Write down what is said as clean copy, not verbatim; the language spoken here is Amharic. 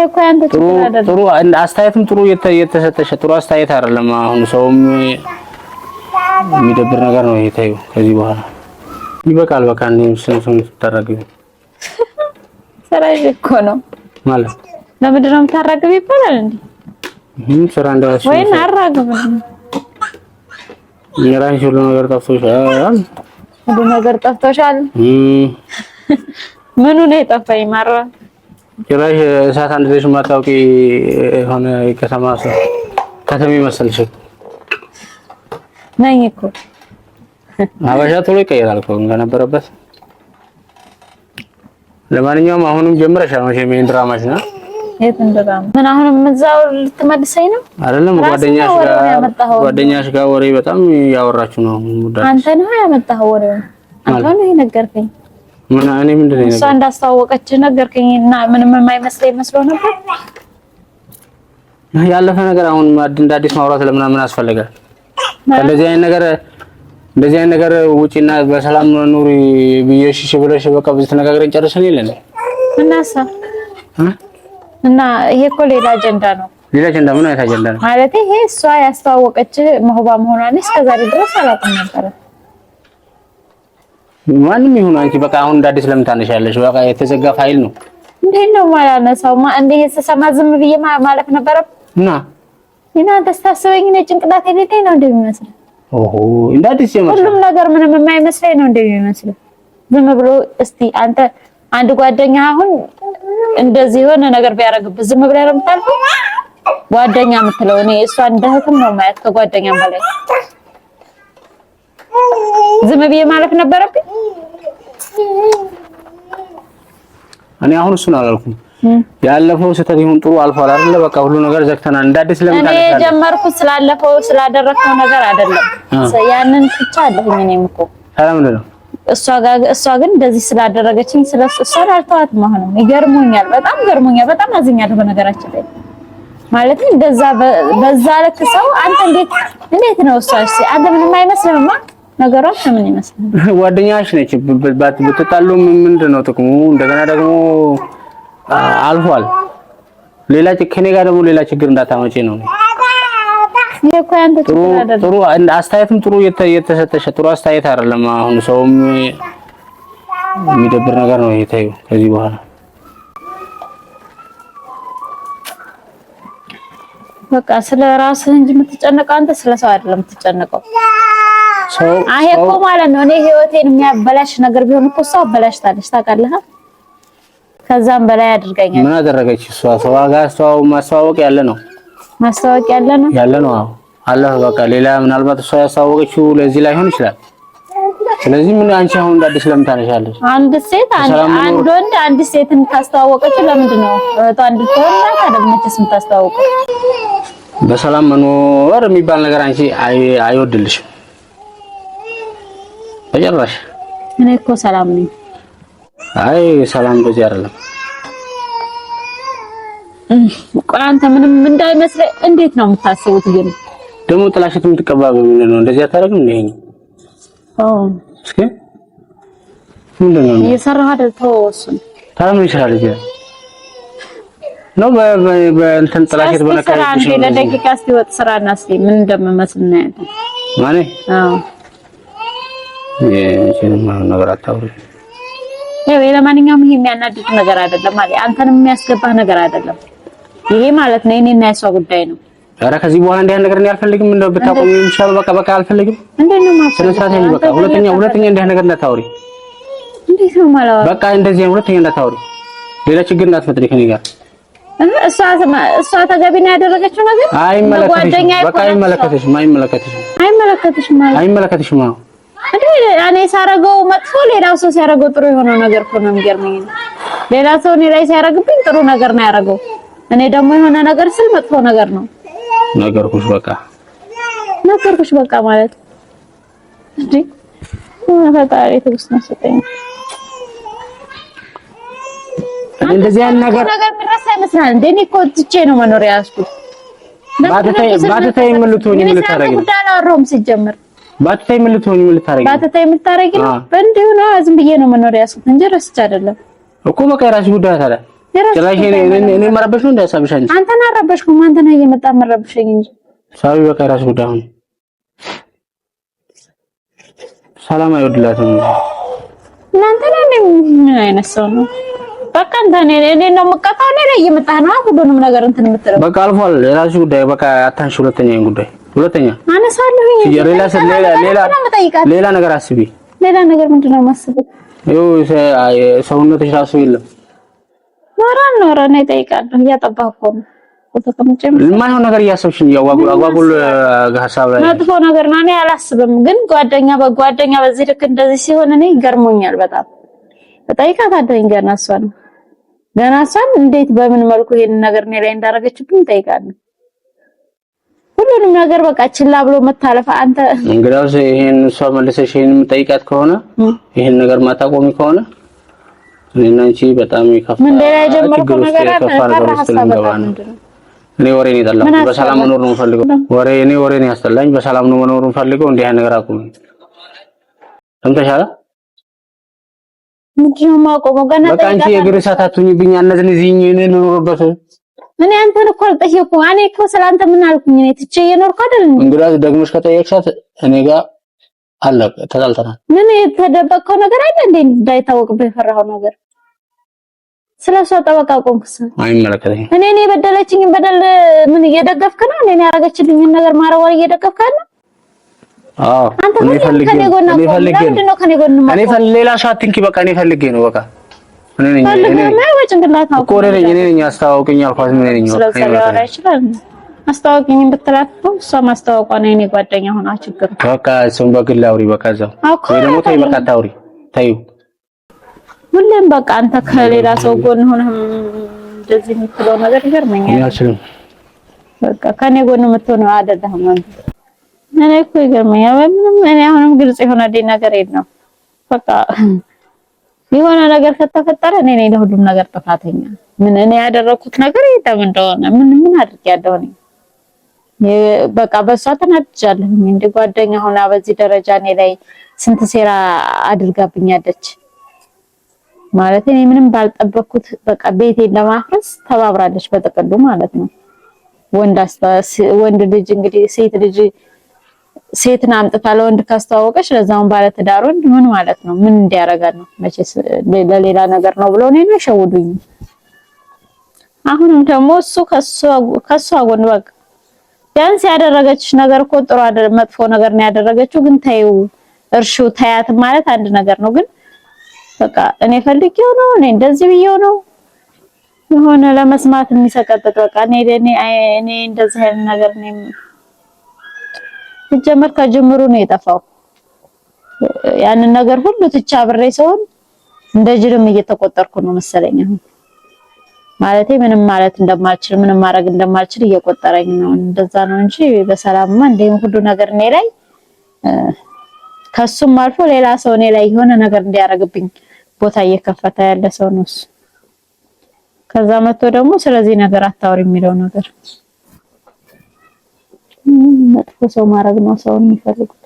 እኮ አንተ ጥሩ አስተያየትም ጥሩ የተሰጠሽ ጥሩ አስተያየት አይደለም። አሁን ሰውም የሚደብር ነገር ነው ይታዩ። ከዚህ በኋላ ይበቃል። በቃ እንዴም ስንቱን ተራግቢ ሰራይ እኮ ነው ማለት ለምንድን ነው የምታራግብ ይባላል እንዴ? ስራ እንዳልሽ ወይ አራግብ የራስሽ ሁሉ ነገር ጠፍቶሻል። ሁሉ ነገር ጠፍቶሻል። ምኑ ነው የጠፋኝ? ማራ ጭራሽ እሳት አንድ ልጅ ማታውቂ ሆነ ከተማ ሰው ከተሜ መሰልሽ ነኝ እኮ አባሻ ቶሎ ይቀየራል እኮ እንደነበረበት። ለማንኛውም አሁንም ጀምረሻል ነው ሸሜን ድራማሽ ነው። የት እንደራም ምን አሁንም እዛው ልትመልሰኝ ነው አይደለም? ጓደኛሽ ጋር ወሬ በጣም ያወራችሁ ነው። አንተ ነህ ያመጣኸው ወሬው? አንተ ነህ የነገርከኝ? ምን እኔ ምንድነው እሷ እንዳስተዋወቀች ነገርከኝና ምንም የማይመስለኝ መስሎ ነበር። ያለፈ ነገር አሁን እንደ አዲስ ማውራት ለምን አስፈልጋል? እንደዚህ አይነት ነገር ውጪና በሰላም ኑሪ ብዬሽ ብለሽ በቃ ብዙ ተነጋግረን ጨርሰን የለን እና ይሄ እኮ ሌላ አጀንዳ ነው። ሌላ አጀንዳ ምን አይነት አጀንዳ ነው ማለት? ይሄ እሷ ያስተዋወቀች መሆኗን እስከዛሬ ድረስ አላውቅም ነበር። ማንም ይሁን አንቺ በቃ አሁን እንደ አዲስ ለምን ታነሻለሽ? በቃ የተዘጋ ፋይል ነው። እንዴት ነው ማላነሳው? እንዴ ተሰማ ዝም ብዬ ማለፍ ነበር እና ተስታስበኝ ነው ጭንቅላቴ ላይ ነው እንደሚመስል። ኦሆ እንደ አዲስ የመሰለ ሁሉም ነገር ምንም የማይመስለኝ ነው እንደሚመስል። ዝም ብሎ እስቲ አንተ አንድ ጓደኛ አሁን እንደዚህ የሆነ ነገር ቢያረግብህ ዝም ብለህ ነው የምታልፈው? ጓደኛ የምትለው እኔ እሷ እንደ እህትም ነው ማየት ከጓደኛም በላይ ዝም ብዬ ማለፍ ነበረብኝ። እኔ አሁን እሱን አላልኩም። ያለፈው ስህተት ይሁን ጥሩ አልፏል አይደለ? በቃ ሁሉ ነገር ዘግተናል። እንደ አዲስ ለምን ታነሳለህ? እኔ ጀመርኩት ስላለፈው ስላደረከው ነገር አይደለም። ያንን ብቻ አለኝ እኔም እኮ ሰላም ነው። እሷ ግን እንደዚህ ስላደረገችኝ ስለሷ አልተዋት ማለት ነው። ይገርሞኛል፣ በጣም ገርሞኛል፣ በጣም አዝኛለሁ። በነገራችን ላይ ማለት እንደዛ በዛ ልክ ሰው አንተ እንዴት ነው እሷ እሺ፣ አንተ ምንም አይመስልምማ ነገሮች ምን ይመስላል? ጓደኛሽ ነች። ብትጣሉ ምንድነው ጥቅሙ? እንደገና ደግሞ አልፏል። ሌላ ከኔ ጋር ደግሞ ሌላ ችግር እንዳታመጪ ነው። ይሄ አንተ ጥሩ አስተያየትም ጥሩ የተሰጠሽ ጥሩ አስተያየት አይደለም። አሁን ሰውም የሚደብር ነገር ነው ይታዩ። ከዚህ በኋላ በቃ ስለ ራስህ እንጂ የምትጨነቀው አንተ ስለ ሰው አይደለም የምትጨነቀው። አይ እኮ ማለት ነው እኔ ህይወቴን የሚያበላሽ ነገር ቢሆን እኮ ሰው አበላሽታለች ታውቃለህ። ከዛም በላይ አድርገኛል። ምን አደረገች እሷ? ሰው ጋር ማስተዋወቅ ያለ ነው ያለ ነው። አላህ በቃ ሌላ ምናልባት እሷ ያስተዋወቀችው ለዚህ ላይ ሆን ይችላል። ስለዚህ ምን አንቺ አሁን እንዳዲስ ለምን ታነሻለሽ? አንድ ሴት አንድ ወንድ አንድ ሴትን ካስተዋወቀችው ለምንድን ነው እህቷ እንድትሆንና ታደምነችስ የምታስተዋወቀው? በሰላም መኖር የሚባል ነገር አንቺ አይወድልሽም በጭራሽ። እኔ እኮ ሰላም ነኝ። አይ ሰላም በዚህ አይደለም። አንተ ምንም እንዳይመስልህ እንዴት ነው የምታስቡት? ግን ደግሞ ጥላሽት የምትቀባበው ምን ነው? እንደዚህ አታረግም እንዴ? እስኪ ምንድን ነው እየሰራህ አይደል? ተወሱን ታምን ይችላል እንዴ? ነው በእንትን ጥላሽት በነካሽ አንዴ ለደቂቃ ሲወጥ ስራና እስኪ ምን እንደምመስል ነው ያለው ማለት ነገር አታውሪ። ለማንኛውም ይሄ የሚያናድድ ነገር አይደለም ማለት አንተንም የሚያስገባህ ነገር አይደለም። ይሄ ማለት ነው እኔና እሷ ጉዳይ ነው። ኧረ ከዚህ በኋላ እንዲህ ነገር እኔ አልፈልግም። እንደው ብታቆም ይችላል። በቃ አልፈልግም። እንዴት ነው ማለት ስለዚህ በቃ ሁለተኛ እንዲህ ነገር እንዳታወሪ። እንዴት ነው ማለት በቃ እንደዚህ ሁለተኛ እንዳታወሪ። ሌላ ችግር እንዳትፈጥሪ ከኔ ጋር። እሷ ተገቢ ነው ያደረገችው ነገር አይመለከትሽም። በቃ አይመለከትሽም ማለት እኔ ሳረገው መጥፎ ሌላው ሰው ሲያረገው ጥሩ የሆነው ነገር እኮ ነው የሚገርመኝ። ሌላ ሰው እኔ ላይ ሲያረግብኝ ጥሩ ነገር ነው ያረገው፣ እኔ ደግሞ የሆነ ነገር ስል መጥፎ ነገር ነው ነገርኩሽ። በቃ ማለት እንዴ ፈጣሪ ትግስት ነው ሰጠኝ። እንደዚህ አይነት ነገር ምንረሳ ይመስላል እንዴ? እኔ እኮ ትቼ ነው መኖር ያዝኩት። ባትተይ ምን ልትሆኚ ምን ልታረጊ ነው? ዳላሮም ሲጀምር ባትተይ ምን ልትሆኚ ምን ልታረጊ? ባትተይ የምታረጊ ነው እንዴው ነው? ዝም ብዬ ነው መኖር ያዝኩት እንጂ ረስቼ አይደለም እኮ። በቃ የራስሽ ጉዳይ ታዲያ ጭራሽ እኔ መረበሽ ነው እንዳያሳብሽ አንቺ አንተን አረበሽኩም አንተ ነህ እየመጣ መረበሽኝ እንጂ ሳቢ በቃ ራስ ጉዳይ አሁን ሰላም አይወድላትም እናንተ ምን አይነት ሰው ነው በቃ አንተ እኔ ነው መቀጣው ላይ እየመጣህ ነው ሁሉንም ነገር እንትን የምትለው በቃ አልፏል የራሱ ጉዳይ በቃ አታንሽ ሁለተኛ አነሳለሁ ሌላ ነገር አስቢ ሌላ ነገር ምንድነው ማስበው ሰውነትሽ ራሱ የለም ኖራ ነው ይጠይቃለሁ እያጠባሁ ነው የማይሆን ነገር እያሰብሽኝ አጓጉል ሀሳብ ላይ መጥፎ ነገር ነው እኔ አላስብም ግን ጓደኛ በዚህ ልክ እንደዚህ ሲሆን እኔ ይገርሞኛል በጣም እጠይቃታለሁ ገና እሷን እንዴት በምን መልኩ ይሄን ነገር እኔ ላይ እንዳደረገችብኝ እጠይቃለሁ ሁሉንም ነገር በቃ ችላ ብሎ መታለፍ አንተ እንግዲያውስ ይሄን እሷ መልሰሽ ይሄን የምጠይቃት ከሆነ ይሄን ነገር ማታቆሚ ከሆነ እኔና አንቺ በጣም ይከፋል ምን ላይ ጀመርኩ ነገር እኔ ወሬ ነው የጠላሁ በሰላም መኖር ነው የምፈልገው ወሬ ነው ያስጠላኝ በሰላም ነው መኖር የምፈልገው እንዲህ አይነት ነገር አቁም ሰምተሻል ምንድነው ማቆመው ገና በቃ አንቺ የግር ሳታቱኝብኝ እነዚህ እኔን ኖርበት እኔ አንተን እኮ አልጠየኩም እኔ እኮ ስላንተ ምን አልኩኝ እኔ ትቼ የኖርኩ አይደል እንግዲህ ደግሞሽ ከጠየቅሻት እኔ ጋር አለቀ ተጣልተናል ምን የተደበቀው ነገር አይደል እንዴ እንዳይታወቅብህ የፈራኸው ነገር ስለሷ ጠበቃ ቆምክስ አይመለከተኝም እኔ በደለችኝ በደል ምን እየደገፍክ ነው እኔ ያረጋችልኝ ነገር ማረዋል እየደገፍክ አይደል አዎ እኔ ፈልጌ ሌላ ሻትንኪ በቃ እኔ ፈልጌ ነው በቃ እኔ ነኝ አስተዋውቅኝ አልኳት ምን ነኝ አስተዋውቅኝ ብትላት እሷ ማስተዋወቋ ነው እኔ ጓደኛ ሆና ችግር በቃ እሱም በግል አውሪ በቃ እዛው ወይ ደግሞ ተይ በቃ ታውሪ ተይው ሁሌም በቃ አንተ ከሌላ ሰው ጎን ሆነህ እንደዚህ የምትለው ነገር ይገርመኛል አልችልም በቃ ከኔ ጎን የምትሆነው አይደለም አንተ እኔ እኮ ይገርመኛል ምንም እኔ አሁንም ግልጽ የሆነልኝ ነገር የለም በቃ የሆነ ነገር ከተፈጠረ እኔ ነኝ ለሁሉም ነገር ጥፋተኛ ምን እኔ ያደረኩት ነገር የለም እንደሆነ ምን አድርጌያለሁ እኔ በቃ በሷ ተናድጃለሁ እንደ ጓደኛ ሆና በዚህ ደረጃ እኔ ላይ ስንት ሴራ አድርጋብኛለች ማለት እኔ ምንም ባልጠበቅኩት በቃ ቤቴን ለማፍረስ ተባብራለች በጥቅሉ ማለት ነው ወንድ ልጅ እንግዲህ ሴትን አምጥታ ለወንድ ካስተዋወቀች ለዛውን ባለ ትዳር ወንድ ምን ማለት ነው ምን እንዲያረጋል ነው መቼስ ለሌላ ነገር ነው ብሎ ነው የሸውዱኝ አሁንም ደግሞ እሱ ከሷ ጎን በቃ ቢያንስ ያደረገችሽ ነገር እኮ ጥሩ አይደለም መጥፎ ነገር ነው ያደረገችው ግን ታዩ እርሹ ታያት ማለት አንድ ነገር ነው ግን በቃ እኔ ፈልጌው ነው እኔ እንደዚህ ብዬው ነው የሆነ ለመስማት የሚሰቀጥጥ በቃ እኔ እንደዚህ አይነት ነገር ነው ጀመር ከጀምሩ ነው የጠፋው ያንን ነገር ሁሉ ትቻ ብሬ ሰውን እንደጅልም እየተቆጠርኩ ነው መሰለኝ ማለቴ ምንም ማለት እንደማልችል ምንም ማድረግ እንደማልችል እየቆጠረኝ ነው እንደዛ ነው እንጂ በሰላምማ እንደም ሁሉ ነገር እኔ ላይ ከሱም አልፎ ሌላ ሰው እኔ ላይ የሆነ ነገር እንዲያረግብኝ ቦታ እየከፈተ ያለ ሰው ነው ከዛ መጥቶ ደግሞ ስለዚህ ነገር አታውሪ የሚለው ነገር መጥፎ ሰው ማድረግ ነው ሰው የሚፈልገው